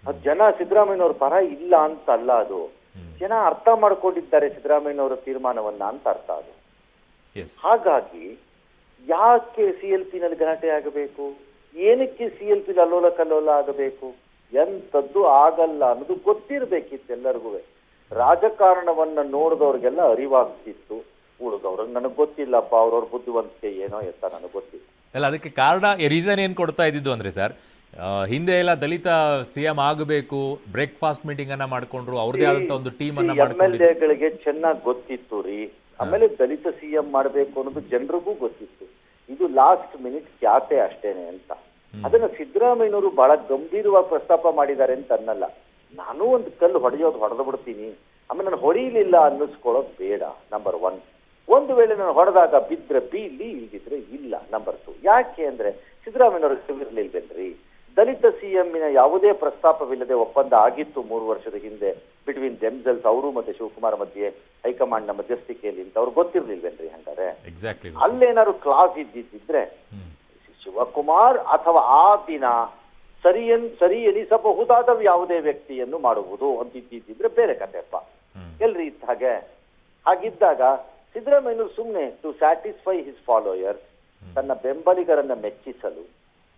ಅದು ಜನ ಸಿದ್ದರಾಮಯ್ಯನವ್ರ ಪರ ಇಲ್ಲ ಅಂತ ಅಲ್ಲ, ಅದು ಜನ ಅರ್ಥ ಮಾಡ್ಕೊಂಡಿದ್ದಾರೆ ಸಿದ್ದರಾಮಯ್ಯನವರ ತೀರ್ಮಾನವನ್ನ ಅಂತ ಅರ್ಥ ಅದು. ಹಾಗಾಗಿ ಯಾಕೆ CLPನಲ್ಲಿ ಗಲಾಟೆ ಆಗಬೇಕು? ಏನಕ್ಕೆ CLPಲಿ ಅಲ್ಲೋಲ ಕಲ್ಲೋಲ ಆಗಬೇಕು? ಎಂಥದ್ದು ಆಗಲ್ಲ ಅನ್ನೋದು ಗೊತ್ತಿರ್ಬೇಕಿತ್ತು ಎಲ್ಲರಿಗೂ. ರಾಜಕಾರಣವನ್ನ ನೋಡಿದವ್ರಿಗೆಲ್ಲ ಅರಿವಾಗ್ತಿತ್ತು. ಉಳಿದವ್ರಿಗೆ ನನಗೆ ಗೊತ್ತಿಲ್ಲಪ್ಪ, ಅವ್ರವ್ರ ಬುದ್ಧಿವಂತಿಕೆ ಏನೋ ಎತ್ತ ನನಗೆ ಗೊತ್ತಿಲ್ಲ. ಅಲ್ಲ, ಅದಕ್ಕೆ ಕಾರಣ ರೀಸನ್ ಏನು ಕೊಡ್ತಾ ಇದ್ದಿದ್ದು ಅಂದ್ರೆ ಸರ್, ಹಿಂದೆ ಎಲ್ಲ ದಲಿತ CM ಆಗಬೇಕು, ಬ್ರೇಕ್ಫಾಸ್ಟ್ ಮೀಟಿಂಗ್ ಅನ್ನ ಮಾಡ್ಕೊಂಡ್ರು, ಅವ್ರದೇ ಆದಂತ ಒಂದು ಟೀಮ್ ಅನ್ನ ಮಾಡ್ಕೊಂಡು MLAಗಳಿಗೆ ಚೆನ್ನಾಗಿ ಗೊತ್ತಿತ್ತು ರೀ. ಆಮೇಲೆ ದಲಿತ CM ಮಾಡಬೇಕು ಅನ್ನೋದು ಜನರಿಗೂ ಗೊತ್ತಿತ್ತು. ಇದು ಲಾಸ್ಟ್ ಮಿನಿಟ್ ಖ್ಯಾತೆ ಅಷ್ಟೇನೆ ಅಂತ. ಅದನ್ನ ಸಿದ್ದರಾಮಯ್ಯನವರು ಬಹಳ ಗಂಭೀರವಾಗಿ ಪ್ರಸ್ತಾಪ ಮಾಡಿದ್ದಾರೆ ಅಂತ ಅನ್ನಲ್ಲ. ನಾನು ಒಂದು ಕಲ್ಲು ಹೊಡೆದು ಬಿಡ್ತೀನಿ, ಆಮೇಲೆ ನಾನು ಹೊಡೆಯಲಿಲ್ಲ ಅನ್ನಿಸ್ಕೊಳ್ಳೋದು ಬೇಡ. ನಂಬರ್ 1. ಒಂದು ವೇಳೆ ನಾನು ಹೊಡೆದಾಗ ಬಿದ್ರೆ ಬೀಲಿ, ಇಲ್ದಿದ್ರೆ ಇಲ್ಲ. ನಂಬರ್ 2, ಯಾಕೆ ಅಂದ್ರೆ ಸಿದ್ದರಾಮಯ್ಯನವ್ರಿಗೆ ಇರ್ಲಿಲ್ವೇನ್ರಿ? ದಲಿತ CMನ ಯಾವುದೇ ಪ್ರಸ್ತಾಪವಿಲ್ಲದೆ ಒಪ್ಪಂದ ಆಗಿತ್ತು 3 ವರ್ಷದ ಹಿಂದೆ ಬಿಟ್ವೀನ್ ದೆಮ್ಸೆಲ್ಸ್, ಅವರು ಮತ್ತೆ ಶಿವಕುಮಾರ್ ಮಧ್ಯೆ ಹೈಕಮಾಂಡ್ ನ ಮಧ್ಯಸ್ಥಿಕೆಯಲ್ಲಿ ಅಂತ ಅವ್ರಿಗೆ ಗೊತ್ತಿರ್ಲಿಲ್ವೇನ್ರಿ? ಹಂಗಾರೆ ಅಲ್ಲೇನಾದ್ರು ಕ್ಲಾಸ್ ಇದ್ದಿದ್ರೆ ಶಿವಕುಮಾರ್ ಅಥವಾ ಆ ದಿನ ಸರಿ ಎನಿಸಬಹುದಾದ ಯಾವುದೇ ವ್ಯಕ್ತಿಯನ್ನು ಮಾಡುವುದು ಅಂತಿದ್ದಿದ್ರೆ ಬೇರೆ ಕಥೆಪ್ಪ. ಎಲ್ರಿ ಇತ್ತ ಹಾಗೆ? ಹಾಗಿದ್ದಾಗ ಸಿದ್ದರಾಮಯ್ಯನವರು ಸುಮ್ಮನೆ ಟು ಸ್ಯಾಟಿಸ್ಫೈ ಹಿಸ್ ಫಾಲೋಯರ್ಸ್, ತನ್ನ ಬೆಂಬಲಿಗರನ್ನ ಮೆಚ್ಚಿಸಲು,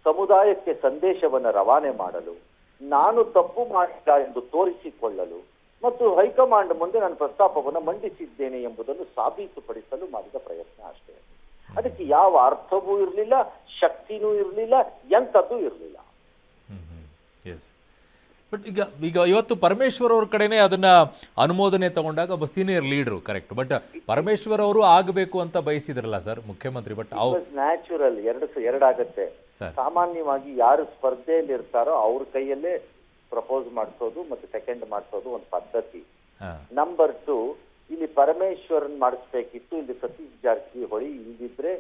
ಸಮುದಾಯಕ್ಕೆ ಸಂದೇಶವನ್ನ ರವಾನೆ ಮಾಡಲು, ನಾನು ತಪ್ಪು ಮಾಡಿಲ್ಲ ಎಂದು ತೋರಿಸಿಕೊಳ್ಳಲು ಮತ್ತು ಹೈಕಮಾಂಡ್ ಮುಂದೆ ನಾನು ಪ್ರಸ್ತಾಪವನ್ನು ಮಂಡಿಸಿದ್ದೇನೆ ಎಂಬುದನ್ನು ಸಾಬೀತುಪಡಿಸಲು ಮಾಡಿದ ಪ್ರಯತ್ನ ಅಷ್ಟೇ. ಅದಕ್ಕೆ ಯಾವ ಅರ್ಥವೂ ಇರಲಿಲ್ಲ, ಶಕ್ತಿನೂ ಇರಲಿಲ್ಲ, ಎಂಥದ್ದು ಇರಲಿಲ್ಲ. ಬಟ್ ಈಗ ಇವತ್ತು ಪರಮೇಶ್ವರ್ ಅವ್ರ ಕಡೆನೇ ಅದನ್ನ ಅನುಮೋದನೆ ತಗೊಂಡಾಗ ಒಬ್ಬ senior leader, correct. But Parameshwar ಅವರು ಆಗಬೇಕು ಅಂತ ಬಯಸಿದ್ರಲ್ಲ ಸರ್ ಮುಖ್ಯಮಂತ್ರಿ. ಬಟ್ ನ್ಯಾಚುರಲ್ ಎರಡಾಗತ್ತೆ. ಸಾಮಾನ್ಯವಾಗಿ ಯಾರು ಸ್ಪರ್ಧೆಯಲ್ಲಿ ಇರ್ತಾರೋ ಅವ್ರ ಕೈಯಲ್ಲೇ ಪ್ರಪೋಸ್ ಮಾಡಿಸೋದು ಮತ್ತೆ ಸೆಕೆಂಡ್ ಮಾಡಿಸೋದು ಒಂದು ಪದ್ಧತಿ. ನಂಬರ್ 2, ಇಲ್ಲಿ ಪರಮೇಶ್ವರನ್ ಮಾಡಿಸ್ಬೇಕಿತ್ತು, ಇಲ್ಲಿ ಸತೀಶ್ ಜಾರಕಿಹೊಳಿ. ಇಲ್ದಿದ್ರೆ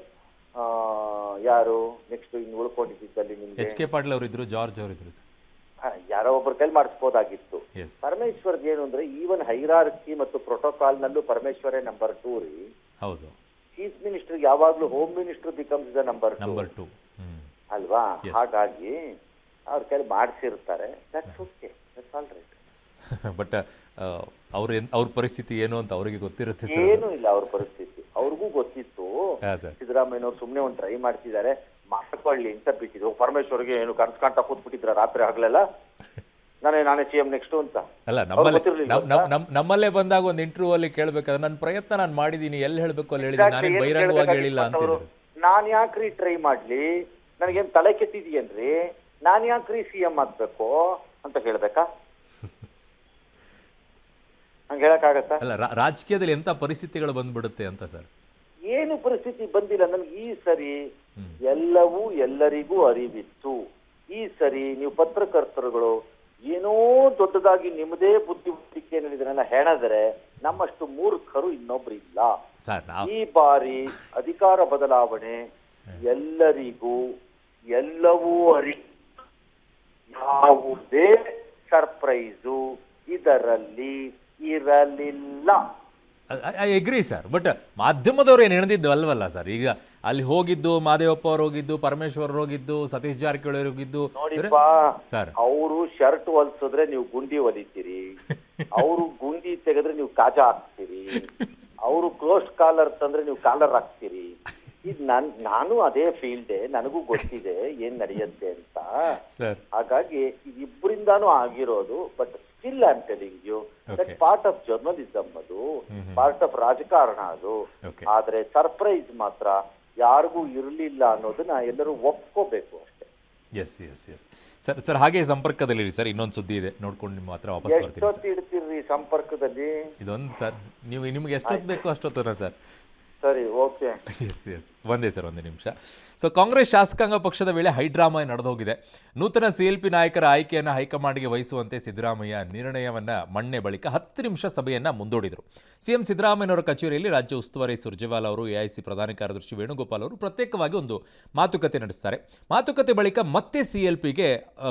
ಯಾರು ನೆಕ್ಸ್ಟ್ ಇನ್ನು ಉಳ್ಕೊಂಡಿದ್ದಲ್ಲಿ ನಿಮ್ಗೆ HK ಪಾಟೀಲ್ ಅವರಿದ್ರು, ಜಾರ್ಜ್ ಅವರಿದ್ರು, ಯಾರೋ ಒಬ್ಬರ ಕೈಲಿ ಮಾಡಿಸ್ಬೋದಾಗಿತ್ತು. ಪರಮೇಶ್ವರ್ಗೆ ಏನು ಅಂದ್ರೆ ಈವನ್ ಹೈರಾರ್ಕಿ ಮತ್ತು ಪ್ರೋಟೋಕಾಲ್ ನಲ್ಲೂ ಪರಮೇಶ್ವರೇ ನಂಬರ್ 2 ರೀ. ಹೌದು. ಚೀಫ್ ಮಿನಿಸ್ಟರ್ ಯಾವಾಗ್ಲೂ home minister becomes the number 2 ಅಲ್ವಾ? ಹಾಗಾಗಿ ಅವ್ರ ಕೈಲಿ ಮಾಡಿಸಿರ್ತಾರೆ. That's okay, that's all right. But ಅವ್ರ ಪರಿಸ್ಥಿತಿ ಏನು ಅಂತ ಅವರಿಗೆ ಗೊತ್ತಿರುತ್ತೆ. ಏನೂ ಇಲ್ಲ ಅವ್ರ ಪರಿಸ್ಥಿತಿ, ಅವ್ರಿಗೂ ಗೊತ್ತಿತ್ತು. ಸಿದ್ದರಾಮಯ್ಯನವ್ರು ಸುಮ್ಮನೆ ಒಂದು ಟ್ರೈ ಮಾಡ್ತಿದ್ದಾರೆ, ಮಾಡ್ಕೊಳ್ಳಿ ಅಂತ ಬಿಟ್ಟಿದ್ರು. ಪರಮೇಶ್ವರ್ಗೆ ಏನು ಕನ್ಸ್ಕಾಂತ ಕೂತ್ಬಿಟ್ಟಿದ್ರ ರಾತ್ರಿ ಆಗ್ಲೆಲ್ಲ, ನಾನೇ CM ನೆಕ್ಸ್ಟ್ ಅಂತ. ಅಲ್ಲ, ನಮ್ಮಲ್ಲೇ ಬಂದಾಗ ಒಂದು ಇಂಟರ್ವ್ಯೂ ಅಲ್ಲಿ ಕೇಳ್ಬೇಕಾದ್ರೆ ನನ್ನ ಪ್ರಯತ್ನ ನಾನು ಮಾಡಿದೀನಿ, ಎಲ್ಲಿ ಹೇಳ್ಬೇಕು ಅಲ್ಲಿ ಹೇಳಿದೀನಿ, ನಾನೇ ಬಹಿರಂಗವಾಗಿ ಹೇಳಿಲ್ಲ ಅಂತ. ನಾನ್ ಯಾಕ್ರಿ ಟ್ರೈ ಮಾಡ್ಲಿ, ನನಗೇನ್ ತಲೆ ಕೆತ್ತಿದೀಯೇನ್ರಿ, ನಾನ್ ಯಾಕ್ರಿ CM ಆಗ್ಬೇಕು ಅಂತ ಹೇಳ್ಬೇಕಾ? ಹಂಗ ಹೇಳಕ್ಕಾಗತ್ತಾ? ಅಲ್ಲ, ರಾಜಕೀಯದಲ್ಲಿ ಎಂತ ಪರಿಸ್ಥಿತಿಗಳು ಬಂದ್ಬಿಡುತ್ತೆ ಅಂತ ಸರ್. ಏನು ಪರಿಸ್ಥಿತಿ ಬಂದಿಲ್ಲ ನನಗೆ ಈ ಸರಿ. ಎಲ್ಲವೂ ಎಲ್ಲರಿಗೂ ಅರಿವಿತ್ತು. ಈ ಸರಿ ನೀವು ಪತ್ರಕರ್ತರುಗಳು ಏನೋ ದೊಡ್ಡದಾಗಿ ನಿಮ್ಮದೇ ಬುದ್ಧಿವಂತಿಕೆಯನ್ನು ಇದನ್ನೆಲ್ಲ ಹೆಣದರೆ ನಮ್ಮಷ್ಟು ಮೂರ್ಖರು ಇನ್ನೊಬ್ರು ಇಲ್ಲ. ಈ ಬಾರಿ ಅಧಿಕಾರ ಬದಲಾವಣೆ ಎಲ್ಲರಿಗೂ ಎಲ್ಲವೂ ಯಾವುದೇ ಸರ್ಪ್ರೈಸು ಇದರಲ್ಲಿ ಇರಲಿಲ್ಲ. I agree sir. ಬಟ್ ಮಾಧ್ಯಮದವ್ರು ಏನು ಹೆಣದಿದ್ದು ಅಲ್ವಲ್ಲ ಸರ್. ಈಗ ಅಲ್ಲಿ ಹೋಗಿದ್ದು ಮಾದೇವಪ್ಪ ಅವ್ರು ಹೋಗಿದ್ದು, ಪರಮೇಶ್ವರ್ ಹೋಗಿದ್ದು, ಸತೀಶ್ ಜಾರಕಿಹೊಳಿ ಹೋಗಿದ್ದು. ನೋಡಿಪ್ಪ ಸರ್, ಅವರು ಶರ್ಟ್ ಹೊಲ್ಸಿದ್ರೆ ನೀವು ಗುಂಡಿ ಹೊಲಿತೀರಿ, ಅವರು ಗುಂಡಿ ತೆಗೆದ್ರೆ ನೀವು ಕಾಜಾ ಹಾಕ್ತೀರಿ. ಅವರು ಕ್ಲೋಸ್ ಕಾಲರ್ ತಂದ್ರೆ ನೀವು ಕಾಲರ್ ಹಾಕ್ತೀರಿ. ಇದು ನಾನು ಅದೇ ಫೀಲ್ಡೆ, ನನಗೂ ಗೊತ್ತಿದೆ ಏನ್ ನಡೆಯುತ್ತೆ ಅಂತ. ಹಾಗಾಗಿ ಇಬ್ಬರಿಂದಾನು ಆಗಿರೋದು. But still I am telling you that part of journalism, ಅದು ಪಾರ್ಟ್ ಆಫ್ ರಾಜಕಾರಣ ಅದು. ಆದ್ರೆ ಸರ್ಪ್ರೈಸ್ ಮಾತ್ರ ಯಾರಿಗೂ ಇರಲಿಲ್ಲ ಅನ್ನೋದನ್ನ ಎಲ್ಲರೂ ಒಪ್ಕೋಬೇಕು ಅಷ್ಟೇ. Yes yes yes sir. Sir ಹಾಗೆ ಸಂಪರ್ಕದಲ್ಲಿರಿ ಸರ್, ಇನ್ನೊಂದು ಸುದ್ದಿ ಇದೆ, ನೋಡ್ಕೊಂಡು ನಿಮ್ಮ ಹತ್ರ ವಾಪಸ್ ಬರ್ತೀನಿ. ಎಷ್ಟೊತ್ತು ಇಡ್ತೀರಿ ಸಂಪರ್ಕದಲ್ಲಿ? ಇದೊಂದು ಸರ್, ನಿಮ್ಗೆ ಎಷ್ಟೊತ್ತು ಬೇಕೋ ಅಷ್ಟೊತ್ತನ ಸರ್. ಸರಿ, ಓಕೆ. ಎಸ್ ಎಸ್ ಒಂದೇ ನಿಮಿಷ. ಸೊ ಕಾಂಗ್ರೆಸ್ ಶಾಸಕಾಂಗ ಪಕ್ಷದ ವೇಳೆ ಹೈಡ್ರಾಮಾ ನಡೆದೋಗಿದೆ. ನೂತನ CLP ನಾಯಕರ ಆಯ್ಕೆಯನ್ನು ಹೈಕಮಾಂಡ್ಗೆ ವಹಿಸುವಂತೆ ಸಿದ್ದರಾಮಯ್ಯ ನಿರ್ಣಯವನ್ನು ಮಣ್ಣೆ ಬಳಿಕ 10 ನಿಮಿಷ ಸಭೆಯನ್ನು ಮುಂದೂಡಿದರು. CM ಸಿದ್ದರಾಮಯ್ಯನವರ ಕಚೇರಿಯಲ್ಲಿ ರಾಜ್ಯ ಉಸ್ತುವಾರಿ ಸುರ್ಜೇವಾಲಾ ಅವರು, AIC ಪ್ರಧಾನ ಕಾರ್ಯದರ್ಶಿ ವೇಣುಗೋಪಾಲ್ ಅವರು ಪ್ರತ್ಯೇಕವಾಗಿ ಒಂದು ಮಾತುಕತೆ ನಡೆಸ್ತಾರೆ. ಮಾತುಕತೆ ಬಳಿಕ ಮತ್ತೆ CLPಗೆ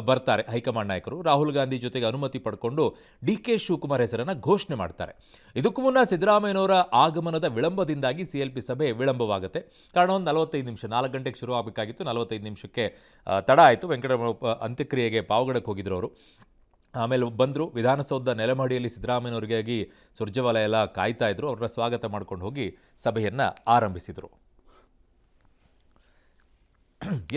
ಬರ್ತಾರೆ ಹೈಕಮಾಂಡ್ ನಾಯಕರು. ರಾಹುಲ್ ಗಾಂಧಿ ಜೊತೆಗೆ ಅನುಮತಿ ಪಡ್ಕೊಂಡು DK ಶಿವಕುಮಾರ್ ಹೆಸರನ್ನು ಘೋಷಣೆ ಮಾಡ್ತಾರೆ. ಇದಕ್ಕೂ ಮುನ್ನ ಸಿದ್ದರಾಮಯ್ಯನವರ ಆಗಮನದ ವಿಳಂಬದಿಂದಾಗಿ CLP ಸಭೆ ವಿಳಂಬವಾಗುತ್ತೆ. ಕಾರಣ ಒಂದು 45 ನಿಮಿಷ, 4 ಗಂಟೆಗೆ ಶುರು ಆಗಬೇಕಾಗಿತ್ತು, 45 ನಿಮಿಷಕ್ಕೆ ತಡ ಆಯಿತು. ವೆಂಕಟರಮಣಪ್ಪ ಅಂತ್ಯಕ್ರಿಯೆಗೆ ಪಾವಗಡಕ್ಕೆ ಹೋಗಿದ್ರು ಅವರು. ಆಮೇಲೆ ಬಂದರು. ವಿಧಾನಸೌಧ ನೆಲಮಹಡಿಯಲ್ಲಿ ಸಿದ್ದರಾಮಯ್ಯನವರಿಗಾಗಿ ಸುರ್ಜೇವಾಲಾ ಎಲ್ಲ ಕಾಯ್ತಾ ಇದ್ರು. ಅವರ ಸ್ವಾಗತ ಮಾಡ್ಕೊಂಡು ಹೋಗಿ ಸಭೆಯನ್ನು ಆರಂಭಿಸಿದರು.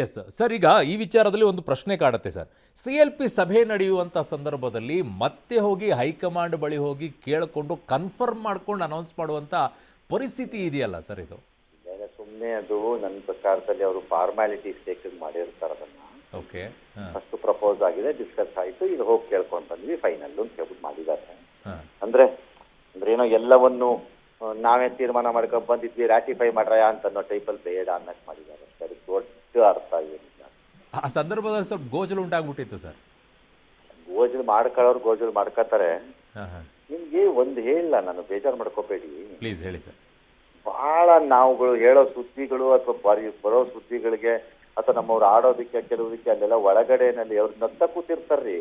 ಎಸ್ ಸರ್, ಈಗ ಈ ವಿಚಾರದಲ್ಲಿ ಒಂದು ಪ್ರಶ್ನೆ ಕಾಡುತ್ತೆ ಸರ್. CLP ಸಭೆ ನಡೆಯುವಂಥ ಸಂದರ್ಭದಲ್ಲಿ ಮತ್ತೆ ಹೋಗಿ ಹೈಕಮಾಂಡ್ ಬಳಿ ಹೋಗಿ ಕೇಳಿಕೊಂಡು ಕನ್ಫರ್ಮ್ ಮಾಡ್ಕೊಂಡು ಅನೌನ್ಸ್ ಮಾಡುವಂಥ ಪರಿಸ್ಥಿತಿ ಇದೆಯಲ್ಲ ಸರ್ ಇದು? ಸುಮ್ಮನೆ ಅದು ನನ್ನ ಪ್ರಕಾರದಲ್ಲಿ ಅವರು ಫಾರ್ಮ್ಯಾಲಿಟೀಸ್ ಟೇಕ್ ಮಾಡಿರ್ತಾರೆ. ಅದನ್ನ ಓಕೆ, ಫಸ್ಟ್ ಪ್ರಪೋಸ್ ಆಗಿದೆ, ಡಿಸ್ಕಸ್ ಆಯಿತು, ಈಗ ಹೋಗಿ ಕೇಳ್ಕೊಂಡು ಬಂದ್ವಿ, ಫೈನಲ್ ಅಂತ ಹೇಳ್ಬಿಟ್ಟು ಮಾಡಿದ್ದಾರೆ. ಅಂದ್ರೆ ಏನೋ ಎಲ್ಲವನ್ನು ನಾವೇ ತೀರ್ಮಾನ ಮಾಡ್ಕೊಂಡು ಬಂದಿದ್ವಿ, ರಾಟಿಫೈ ಮಾಡ್ರಯಾ ಅಂತ ಅನ್ನೋ ಟೈಪಲ್ಲಿ ಬೇಡ ಅನ್ನಕ್ಕೆ ಮಾಡಿದ್ದಾರೆ. ಸರಿ, ದೊಡ್ಡ ಅರ್ಥ ಏನಿಲ್ಲ. ಆ ಸಂದರ್ಭದಲ್ಲಿ ಸ್ವಲ್ಪ ಗೋಜಲು ಉಂಟಾಗ್ಬಿಟ್ಟಿತ್ತು ಸರ್. ಗೋಜಲು ಮಾಡ್ಕೊಳ್ಳೋರು ಗೋಜಲು ಮಾಡ್ಕೋತಾರೆ. ನಿಮ್ಗೆ ಒಂದು ಹೇಳಿಲ್ಲ, ನಾನು ಬೇಜಾರು ಮಾಡ್ಕೋಬೇಡಿ, ಪ್ಲೀಸ್ ಹೇಳಿ ಸರ್. ಬಹಳ ನಾವುಗಳು ಹೇಳೋ ಸುದ್ದಿಗಳು ಅಥವಾ ಬರೋ ಸುದ್ದಿಗಳಿಗೆ ಅಥವಾ ನಮ್ಮವ್ರು ಆಡೋದಕ್ಕೆ ಕೆಲವುದಕ್ಕೆ ಅಲ್ಲೆಲ್ಲ ಒಳಗಡೆನಲ್ಲಿ ಅವ್ರು ನಗ್ತಾ ಕೂತಿರ್ತಾರ್ರಿ.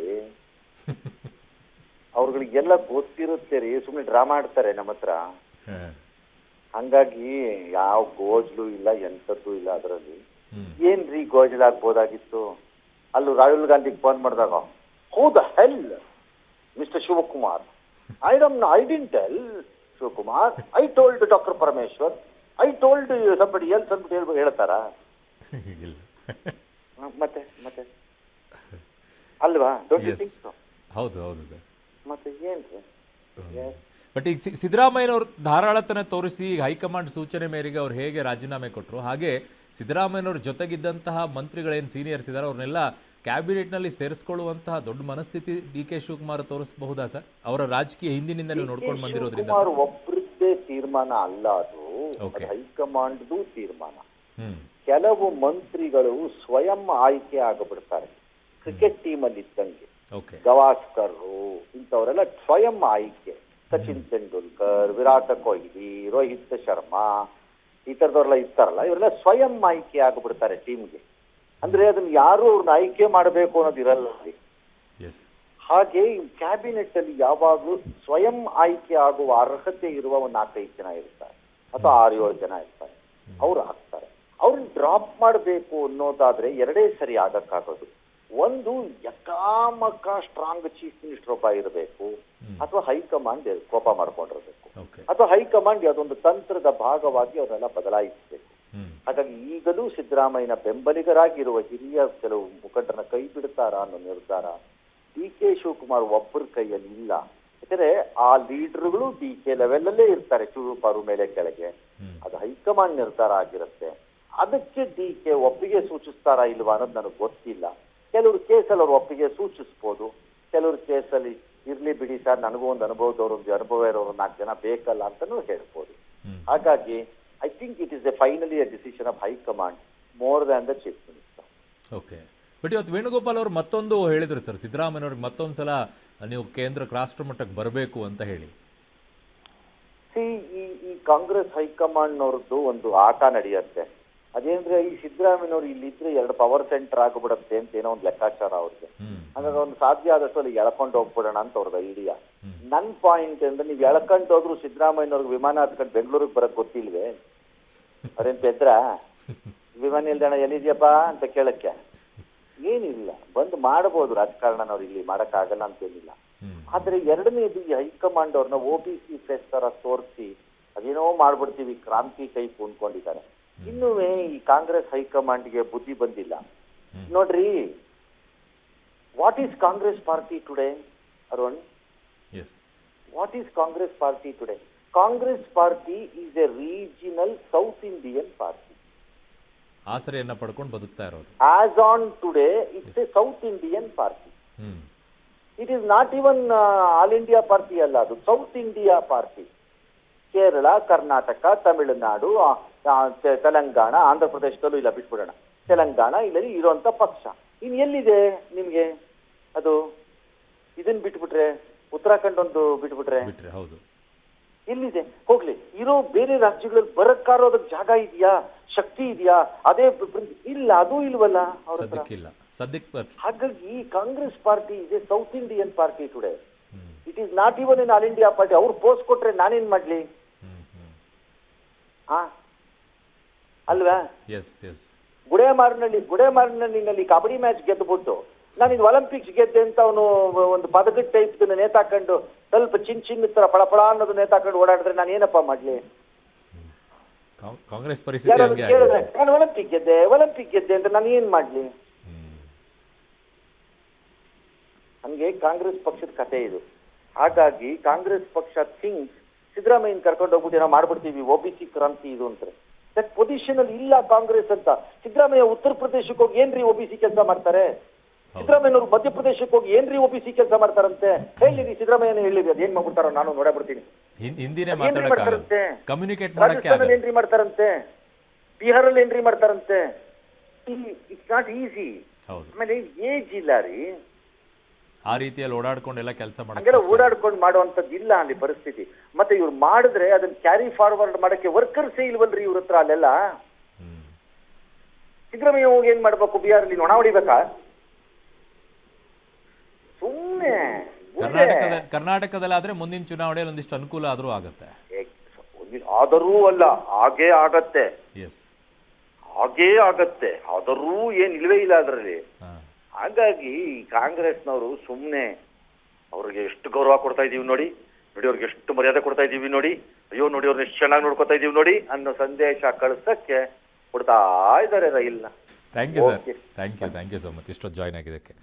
ಅವ್ರಗಳಿಗೆಲ್ಲ ಗೊತ್ತಿರುತ್ತೆ ರೀ, ಸುಮ್ಮನೆ ಡ್ರಾಮಾ ಆಡ್ತಾರೆ ನಮ್ಮ ಹತ್ರ. ಹಂಗಾಗಿ ಯಾವ ಗೋಜ್ಲು ಇಲ್ಲ, ಎಂಥದ್ದು ಇಲ್ಲ ಅದರಲ್ಲಿ. ಏನ್ರಿ ಗೋಜಲಾಗ್ಬೋದಾಗಿತ್ತು? ಅಲ್ಲೂ ರಾಹುಲ್ ಗಾಂಧಿಗೆ ಫೋನ್ ಮಾಡಿದಾಗ, who the hell mister Shivakumar, I didn't tell Shivakumar, I told doctor Parameshwar, I told somebody else ಅಂದ್ಬಿಟ್ಟು ಹೇಳ್ತಾರ? ಮತ್ತೆ ಮತ್ತೆ ಅಲ್ವಾ? Don't you think so? ಹೌದು ಹೌದು ಸರ್. ಮತ್ತೆ ಏನ್ರಿ? ಬಟ್ ಈಗ ಸಿದ್ದರಾಮಯ್ಯನವ್ರು ಧಾರಾಳತನ ತೋರಿಸಿ ಹೈಕಮಾಂಡ್ ಸೂಚನೆ ಮೇರೆಗೆ ಅವ್ರು ಹೇಗೆ ರಾಜೀನಾಮೆ ಕೊಟ್ಟರು, ಹಾಗೆ ಸಿದ್ದರಾಮಯ್ಯನವ್ರ ಜೊತೆಗಿದ್ದಂತಹ ಮಂತ್ರಿಗಳೇನು ಸೀನಿಯರ್ಸ್ ಇದ್ದಾರೆ ಅವ್ರನ್ನೆಲ್ಲ ಕ್ಯಾಬಿನೆಟ್ನಲ್ಲಿ ಸೇರಿಸ್ಕೊಳ್ಳುವಂತಹ ದೊಡ್ಡ ಮನಸ್ಥಿತಿ DK ಶಿವಕುಮಾರ್ ತೋರಿಸಬಹುದಾ ಸರ್? ಅವರ ರಾಜಕೀಯ ಹಿಂದಿನಿಂದ ನೀವು ನೋಡ್ಕೊಂಡು ಬಂದಿರೋದ್ರಿಂದ. ಒಬ್ಬರದ್ದೇ ತೀರ್ಮಾನ ಅಲ್ಲ ಅದು, ಹೈಕಮಾಂಡ್ದು ತೀರ್ಮಾನ. ಕೆಲವು ಮಂತ್ರಿಗಳು ಸ್ವಯಂ ಆಯ್ಕೆ ಆಗಬಿಡ್ತಾರೆ. ಕ್ರಿಕೆಟ್ ಟೀಮ್ ಅಲ್ಲಿ ಇದ್ದಂಗೆ ಗವಾಸ್ಕರ್ ಇಂಥವರೆಲ್ಲ ಸ್ವಯಂ ಆಯ್ಕೆ. ಸಚಿನ್ ತೆಂಡೂಲ್ಕರ್, ವಿರಾಟ್ ಕೊಹ್ಲಿ, ರೋಹಿತ್ ಶರ್ಮಾ, ಈ ತರದವ್ರೆಲ್ಲ ಇರ್ತಾರಲ್ಲ, ಇವರೆಲ್ಲ ಸ್ವಯಂ ಆಯ್ಕೆ ಆಗಿಬಿಡ್ತಾರೆ ಟೀಮ್ಗೆ. ಅಂದ್ರೆ ಅದನ್ನ ಯಾರು ಅವ್ರನ್ನ ಆಯ್ಕೆ ಮಾಡಬೇಕು ಅನ್ನೋದಿರಲ್ಲ ಅಲ್ಲಿ. ಹಾಗೆ ಕ್ಯಾಬಿನೆಟ್ ಅಲ್ಲಿ ಯಾವಾಗಲೂ ಸ್ವಯಂ ಆಯ್ಕೆ ಆಗುವ ಅರ್ಹತೆ ಇರುವ ಒಂದು 4-5 ಜನ ಇರ್ತಾರೆ ಅಥವಾ 6-7 ಜನ ಇರ್ತಾರೆ. ಅವ್ರು ಆಗ್ತಾರೆ. ಅವ್ರನ್ನ ಡ್ರಾಪ್ ಮಾಡಬೇಕು ಅನ್ನೋದಾದ್ರೆ ಎರಡೇ ಸರಿ ಆಗಕ್ಕಾಗೋದು. ಒಂದು ಯಕಾಮಕ ಸ್ಟ್ರಾಂಗ್ ಚೀಫ್ ಮಿನಿಸ್ಟರ್ ಒಬ್ಬ ಇರಬೇಕು, ಅಥವಾ ಹೈಕಮಾಂಡ್ ಕೋಪ ಮಾಡ್ಕೊಂಡಿರ್ಬೇಕು, ಅಥವಾ ಹೈಕಮಾಂಡ್ ಅದೊಂದು ತಂತ್ರದ ಭಾಗವಾಗಿ ಅವರೆಲ್ಲ ಬದಲಾಯಿಸಬೇಕು. ಹಾಗಾಗಿ ಈಗಲೂ ಸಿದ್ದರಾಮಯ್ಯನ ಬೆಂಬಲಿಗರಾಗಿರುವ ಹಿರಿಯ ಕೆಲವು ಮುಖಂಡರನ್ನ ಕೈ ಬಿಡ್ತಾರ ಅನ್ನೋ ನಿರ್ಧಾರ DK ಶಿವಕುಮಾರ್ ಒಬ್ಬರ ಕೈಯಲ್ಲಿ ಇಲ್ಲ. ಯಾಕಂದ್ರೆ ಆ ಲೀಡರ್ಗಳು DK ಲೆವೆಲ್ ಇರ್ತಾರೆ, ಚೂರುಪಾರು ಮೇಲೆ ಕೆಳಗೆ. ಅದು ಹೈಕಮಾಂಡ್ ನಿರ್ಧಾರ ಆಗಿರುತ್ತೆ. ಅದಕ್ಕೆ DK ಒಪ್ಪಿಗೆ ಸೂಚಿಸ್ತಾರಾ ಇಲ್ವಾ ಅನ್ನೋದು ನನಗೆ ಗೊತ್ತಿಲ್ಲ. ಕೆಲವರು ಕೇಸಲ್ಲಿ ಅವ್ರು ಒಪ್ಪಿಗೆ ಸೂಚಿಸ್ಬೋದು, ಕೆಲವ್ರ ಕೇಸಲ್ಲಿ ಇರ್ಲಿ ಬಿಡಿ ಸರ್, ನನಗೂ ಒಂದು ಅನುಭವ ಇರೋರು 4 ಜನ ಬೇಕಲ್ಲ ಅಂತಾನೂ ಹೇಳ್ಬೋದು. ಹಾಗಾಗಿ I think it is finally A decision of high command more than the chief minister. Okay, but ಇವತ್ತು ವೇಣುಗೋಪಾಲ್ ಅವರು ಮತ್ತೊಂದು ಹೇಳಿದ್ರು ಸರ್, ಸಿದ್ದರಾಮಯ್ಯವ್ರಿಗೆ ಮತ್ತೊಂದು ಸಲ ನೀವು ಕೇಂದ್ರಕ್ಕೆ ರಾಷ್ಟ್ರ ಮಟ್ಟಕ್ಕೆ ಬರಬೇಕು ಅಂತ ಹೇಳಿ. ಈ ಕಾಂಗ್ರೆಸ್ ಹೈಕಮಾಂಡ್ನವ್ರದ್ದು ಒಂದು ಆಟ ನಡೆಯುತ್ತೆ. ಅದೇಂದ್ರೆ ಈ ಸಿದ್ದರಾಮಯ್ಯನವ್ರು ಇಲ್ಲಿದ್ರೆ 2 ಪವರ್ ಸೆಂಟರ್ ಆಗ್ಬಿಡತ್ತೆ ಅಂತ ಏನೋ ಒಂದು ಲೆಕ್ಕಾಚಾರ ಅವ್ರಿಗೆ. ಹಾಗಾಗಿ ಒಂದು ಸಾಧ್ಯ ಆದಷ್ಟು ಅಲ್ಲಿ ಎಳ್ಕೊಂಡು ಹೋಗ್ಬಿಡೋಣ ಅಂತ ಅವ್ರದ್ದು ಐಡಿಯಾ. ನನ್ ಪಾಯಿಂಟ್ ಅಂದ್ರೆ ನೀವು ಎಳ್ಕೊಂಡು ಹೋದ್ರು ಸಿದ್ದರಾಮಯ್ಯನವ್ರಿಗೆ ವಿಮಾನ ಹತ್ಕೊಂಡು ಬೆಂಗಳೂರಿಗೆ ಬರಕ್ ಗೊತ್ತಿಲ್ವೇ? ಅವ್ರೇನ್ ಪೆದ್ರ ವಿಮಾನ ನಿಲ್ದಾಣ ಎಲ್ಲಿದ್ಯಪ್ಪ ಅಂತ ಕೇಳಕ್ಕೆ ಏನಿಲ್ಲ, ಬಂದು ಮಾಡಬಹುದು ರಾಜಕಾರಣನವ್ರು, ಇಲ್ಲಿ ಮಾಡಕ್ ಆಗಲ್ಲ ಅಂತೇನಿಲ್ಲ. ಆದ್ರೆ ಎರಡನೇದು ಈ ಹೈಕಮಾಂಡ್ ಅವ್ರನ್ನ OBC ಫೆಸ್ ತರ ತೋರಿಸಿ ಅದೇನೋ ಮಾಡ್ಬಿಡ್ತೀವಿ ಕ್ರಾಂತಿ ಟೈಪ್ ಅನ್ಕೊಂಡಿದ್ದಾರೆ. ಇನ್ನೂ ಈ ಕಾಂಗ್ರೆಸ್ ಹೈಕಮಾಂಡ್ಗೆ ಬುದ್ಧಿ ಬಂದಿಲ್ಲ. ನೋಡ್ರಿ, what is Congress party today Arun? Yes, what is Congress party today? Congress party is a regional south Indian party. ಆಸರೆಯನ್ನ ಪಡ್ಕೊಂಡು ಬದುಕ್ತಾ ಇರೋದು. As on today it's a south Indian party. Hmm. It is not even all India party ಅಲ್ಲ, ಅದು south India party. Kerala, Karnataka, Tamil Nadu, Telangana, Andhra ಪ್ರದೇಶದಲ್ಲೂ ಇಲ್ಲ, ಬಿಟ್ಬಿಡೋಣ, ತೆಲಂಗಾಣ ಇಲ್ಲಿ ಇರುವಂತ ಪಕ್ಷ. ಇನ್ ಎಲ್ಲಿದೆ ನಿಮ್ಗೆ ಅದು? ಇದನ್ನ ಬಿಟ್ಬಿಟ್ರೆ, ಉತ್ತರಾಖಂಡ್ ಒಂದು ಬಿಟ್ಬಿಟ್ರೆ ಹೌದು, ಎಲ್ಲಿದೆ? ಹೋಗ್ಲಿ, ಇರೋ ಬೇರೆ ರಾಜ್ಯಗಳಲ್ಲಿ ಬರಕ್ಕಾರೋ ಅದಕ್ಕೆ ಜಾಗ ಇದೆಯಾ, ಶಕ್ತಿ ಇದೆಯಾ? ಅದೇ ಇಲ್ಲ, ಅದು ಇಲ್ವಲ್ಲ ಅವ್ರ ಹತ್ರ. ಸದ್ಯಕ್ಕಿಲ್ಲ, ಸದ್ಯಕ್ಕೆ. ಹಾಗಾಗಿ ಕಾಂಗ್ರೆಸ್ ಪಾರ್ಟಿ ಇದೆ south Indian party today. It is not even in all India party. ಅವ್ರು ಪೋಸ್ಟ್ ಕೊಟ್ರೆ ನಾನೇನ್ ಮಾಡ್ಲಿ? ಅಲ್ವಾ? Yes yes. ಗುಡೇಮಾರನಹಳ್ಳಿನಲ್ಲಿ ಕಬಡ್ಡಿ ಮ್ಯಾಚ್ ಗೆದ್ದುಬಿಟ್ಟು ನಾನು ಇದು ಒಲಿಂಪಿಕ್ಸ್ ಗೆದ್ದೆ ಅಂತ ಅವನು ಒಂದು ಪದಕ ಟೈಪ್ ನೇತಾಕೊಂಡು ಸ್ವಲ್ಪ ಚಿನ್ನ ತರ ಪಳಪಳ ಅನ್ನೋದು ನೇತಾಕೊಂಡು ಓಡಾಡಿದ್ರೆ ನಾನು ಏನಪ್ಪ ಮಾಡ್ಲಿ? ಕಾಂಗ್ರೆಸ್ ಪರಿಸ್ಥಿತಿ ಹಂಗೆ ಕೇಳಿದ್ರೆ ನಾನು ಒಲಿಂಪಿಕ್ ಗೆದ್ದೆ ಅಂತ ನಾನು ಏನ್ ಮಾಡ್ಲಿ? ಹಂಗೆ ಕಾಂಗ್ರೆಸ್ ಪಕ್ಷದ ಕಥೆ ಇದು. ಹಾಗಾಗಿ ಕಾಂಗ್ರೆಸ್ ಪಕ್ಷ ಥಿಂಗ್ಸ್ ಸಿದ್ದರಾಮಯ್ಯನ ಕರ್ಕೊಂಡು ಹೋಗ್ಬಿಟ್ಟು ಏನೋ ಮಾಡ್ಬಿಡ್ತೀವಿ, OBC ಕ್ರಾಂತಿ ಇದು ಅಂತಾರೆ. ದಟ್ ಪೊಸಿಷನ್ ಅಲ್ಲಿ ಇಲ್ಲ ಕಾಂಗ್ರೆಸ್ ಅಂತ. ಸಿದ್ದರಾಮಯ್ಯ ಉತ್ತರ ಪ್ರದೇಶಕ್ಕೆ ಹೋಗಿ ಏನ್ರಿ OBC ಕೆಲಸ ಮಾಡ್ತಾರೆ? ಸಿದ್ದರಾಮಯ್ಯನವರು ಮಧ್ಯಪ್ರದೇಶಕ್ಕೆ ಹೋಗಿ ಏನ್ರಿ OBC ಕೆಲಸ ಮಾಡ್ತಾರಂತೆ? ಹೇಳಿರಿ, ಸಿದ್ದರಾಮಯ್ಯನ ಹೇಳಿರಿ, ಅದೇನ್ ಮಾಡ್ಬಿಡ್ತಾರೋ ನಾನು ನೋಡಬಿಡ್ತೀನಿ. ಹಿಂದಿನೇ ಮಾಡ್ತಾರಂತೆ, ಕಮ್ಯುನಿಕೇಟ್ ರಾಜಸ್ಥಾನಲ್ಲಿ ಎಂಟ್ರಿ ಮಾಡ್ತಾರಂತೆ, ಬಿಹಾರಲ್ಲಿ ಎಂಟ್ರಿ ಮಾಡ್ತಾರಂತೆ. It's not easy. ಆಮೇಲೆ ಏಜ್ ಇಲ್ಲ ರೀ, ಆ ರೀತಿಯಲ್ಲಿ ಓಡಾಡ್ಕೊಂಡೆಲ್ಲ ಕೆಲಸ ಹಂಗೆಲ್ಲ ಓಡಾಡ್ಕೊಂಡು ಮಾಡುವಂತದ್ದು ಇಲ್ಲ ಅಲ್ಲಿ ಪರಿಸ್ಥಿತಿ. ಮತ್ತೆ ಇವ್ರು ಮಾಡಿದ್ರೆ ಅದನ್ನ ಕ್ಯಾರಿ ಫಾರ್ವರ್ಡ್ ಮಾಡಕ್ಕೆ ವರ್ಕರ್ಸೇ ಇಲ್ವಲ್ರಿ ಇವ್ರ ಹತ್ರ ಅಲ್ಲೆಲ್ಲ. ಸಿದ್ದರಾಮಯ್ಯ ಹೋಗಿ ಏನ್ ಮಾಡ್ಬೇಕು? ಬಿಹಾರಲ್ಲಿ ನೊಣ ಹೊಡಿಬೇಕಾ? ಸುಮ್ಮನೆ ಕರ್ನಾಟಕದಲ್ಲಾದ್ರೆ ಮುಂದಿನ ಚುನಾವಣೆಯಲ್ಲಿ ಒಂದಿಷ್ಟು ಅನುಕೂಲ ಆದ್ರೂ ಆಗತ್ತೆ. ಆದರೂ ಅಲ್ಲ, ಹಾಗೇ ಆಗತ್ತೆ. ಎಸ್, ಹಾಗೇ ಆಗತ್ತೆ, ಆದರೂ ಏನ್ ಇಲ್ವೇ ಇಲ್ಲ ಅದರಲ್ಲಿ. ಹಾಗಾಗಿ ಕಾಂಗ್ರೆಸ್ನವರು ಸುಮ್ಮನೆ ಅವ್ರಿಗೆ ಎಷ್ಟು ಗೌರವ ಕೊಡ್ತಾ ಇದೀವಿ ನೋಡಿ, ಅವ್ರಿಗೆ ಎಷ್ಟು ಮರ್ಯಾದೆ ಕೊಡ್ತಾ ಇದೀವಿ ನೋಡಿ, ಅಯ್ಯೋ ನೋಡಿ ಅವ್ರನ್ನ ಎಷ್ಟು ಚೆನ್ನಾಗಿ ನೋಡ್ಕೊತಾ ಇದೀವಿ ನೋಡಿ ಅನ್ನೋ ಸಂದೇಶ ಕಳಿಸಕ್ಕೆ ಕೊಡ್ತಾ ಇದ್ದಾರೆ ರೈಲ್ನ. Thank you sir, thank you so much ಇಷ್ಟೊತ್ತು ಜಾಯ್ನ್ ಆಗಿದ್ದಕ್ಕೆ.